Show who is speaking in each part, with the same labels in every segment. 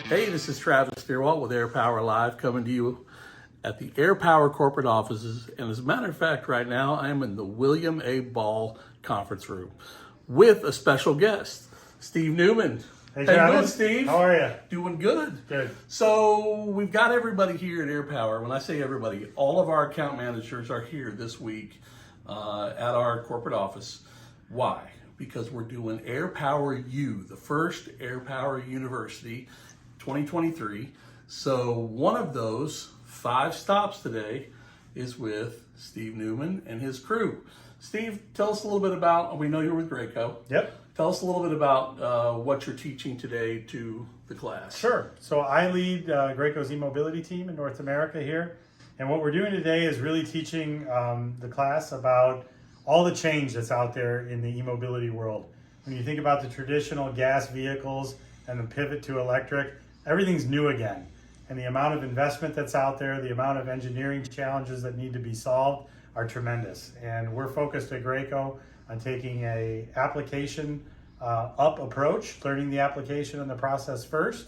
Speaker 1: Hey, this is Travis Fearwalt with Air Power Live coming to you at the Air Power corporate offices. And as a matter of fact, right now I am in the William A. Ball conference room with a special guest, Steve Neuman.
Speaker 2: Hey,
Speaker 1: How you doing,
Speaker 2: Travis.
Speaker 1: Steve?
Speaker 2: How are you?
Speaker 1: Doing good.
Speaker 2: Good.
Speaker 1: So we've got everybody here at Air Power. When I say everybody, all of our account managers are here this week at our corporate office. Why? Because we're doing Air Power U, the first Air Power University 2023. So one of those 5 stops today is with Steve Neuman and his crew. Steve, tell us a little bit about, we know you're with Graco.
Speaker 2: Yep.
Speaker 1: Tell us a little bit about what you're teaching today to the class.
Speaker 2: Sure. So I lead Graco's e-mobility team in North America here. And what we're doing today is really teaching the class about all the change that's out there in the e-mobility world. When you think about the traditional gas vehicles and the pivot to electric, everything's new again. And the amount of investment that's out there, the amount of engineering challenges that need to be solved are tremendous. And we're focused at Graco on taking a application up approach, learning the application and the process first.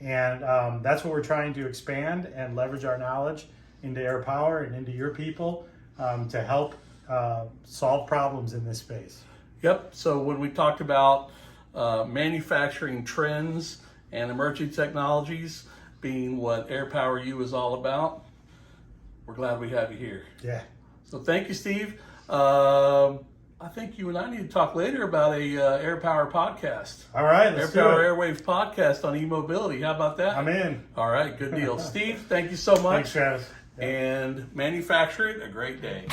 Speaker 2: And that's what we're trying to expand and leverage our knowledge into Air Power and into your people to help solve problems in this space.
Speaker 1: Yep. So when we talked about manufacturing trends and emerging technologies being what Air Power U is all about, we're glad we have you here.
Speaker 2: Yeah.
Speaker 1: So thank you, Steve. I think you and I need to talk later about a Air Power podcast.
Speaker 2: All right,
Speaker 1: Air
Speaker 2: let's do
Speaker 1: Power
Speaker 2: it.
Speaker 1: Airwaves podcast on e-mobility. How about that?
Speaker 2: I'm in.
Speaker 1: All right, good deal. Steve, thank you so much.
Speaker 2: Thanks, Travis.
Speaker 1: And manufacture it a great day.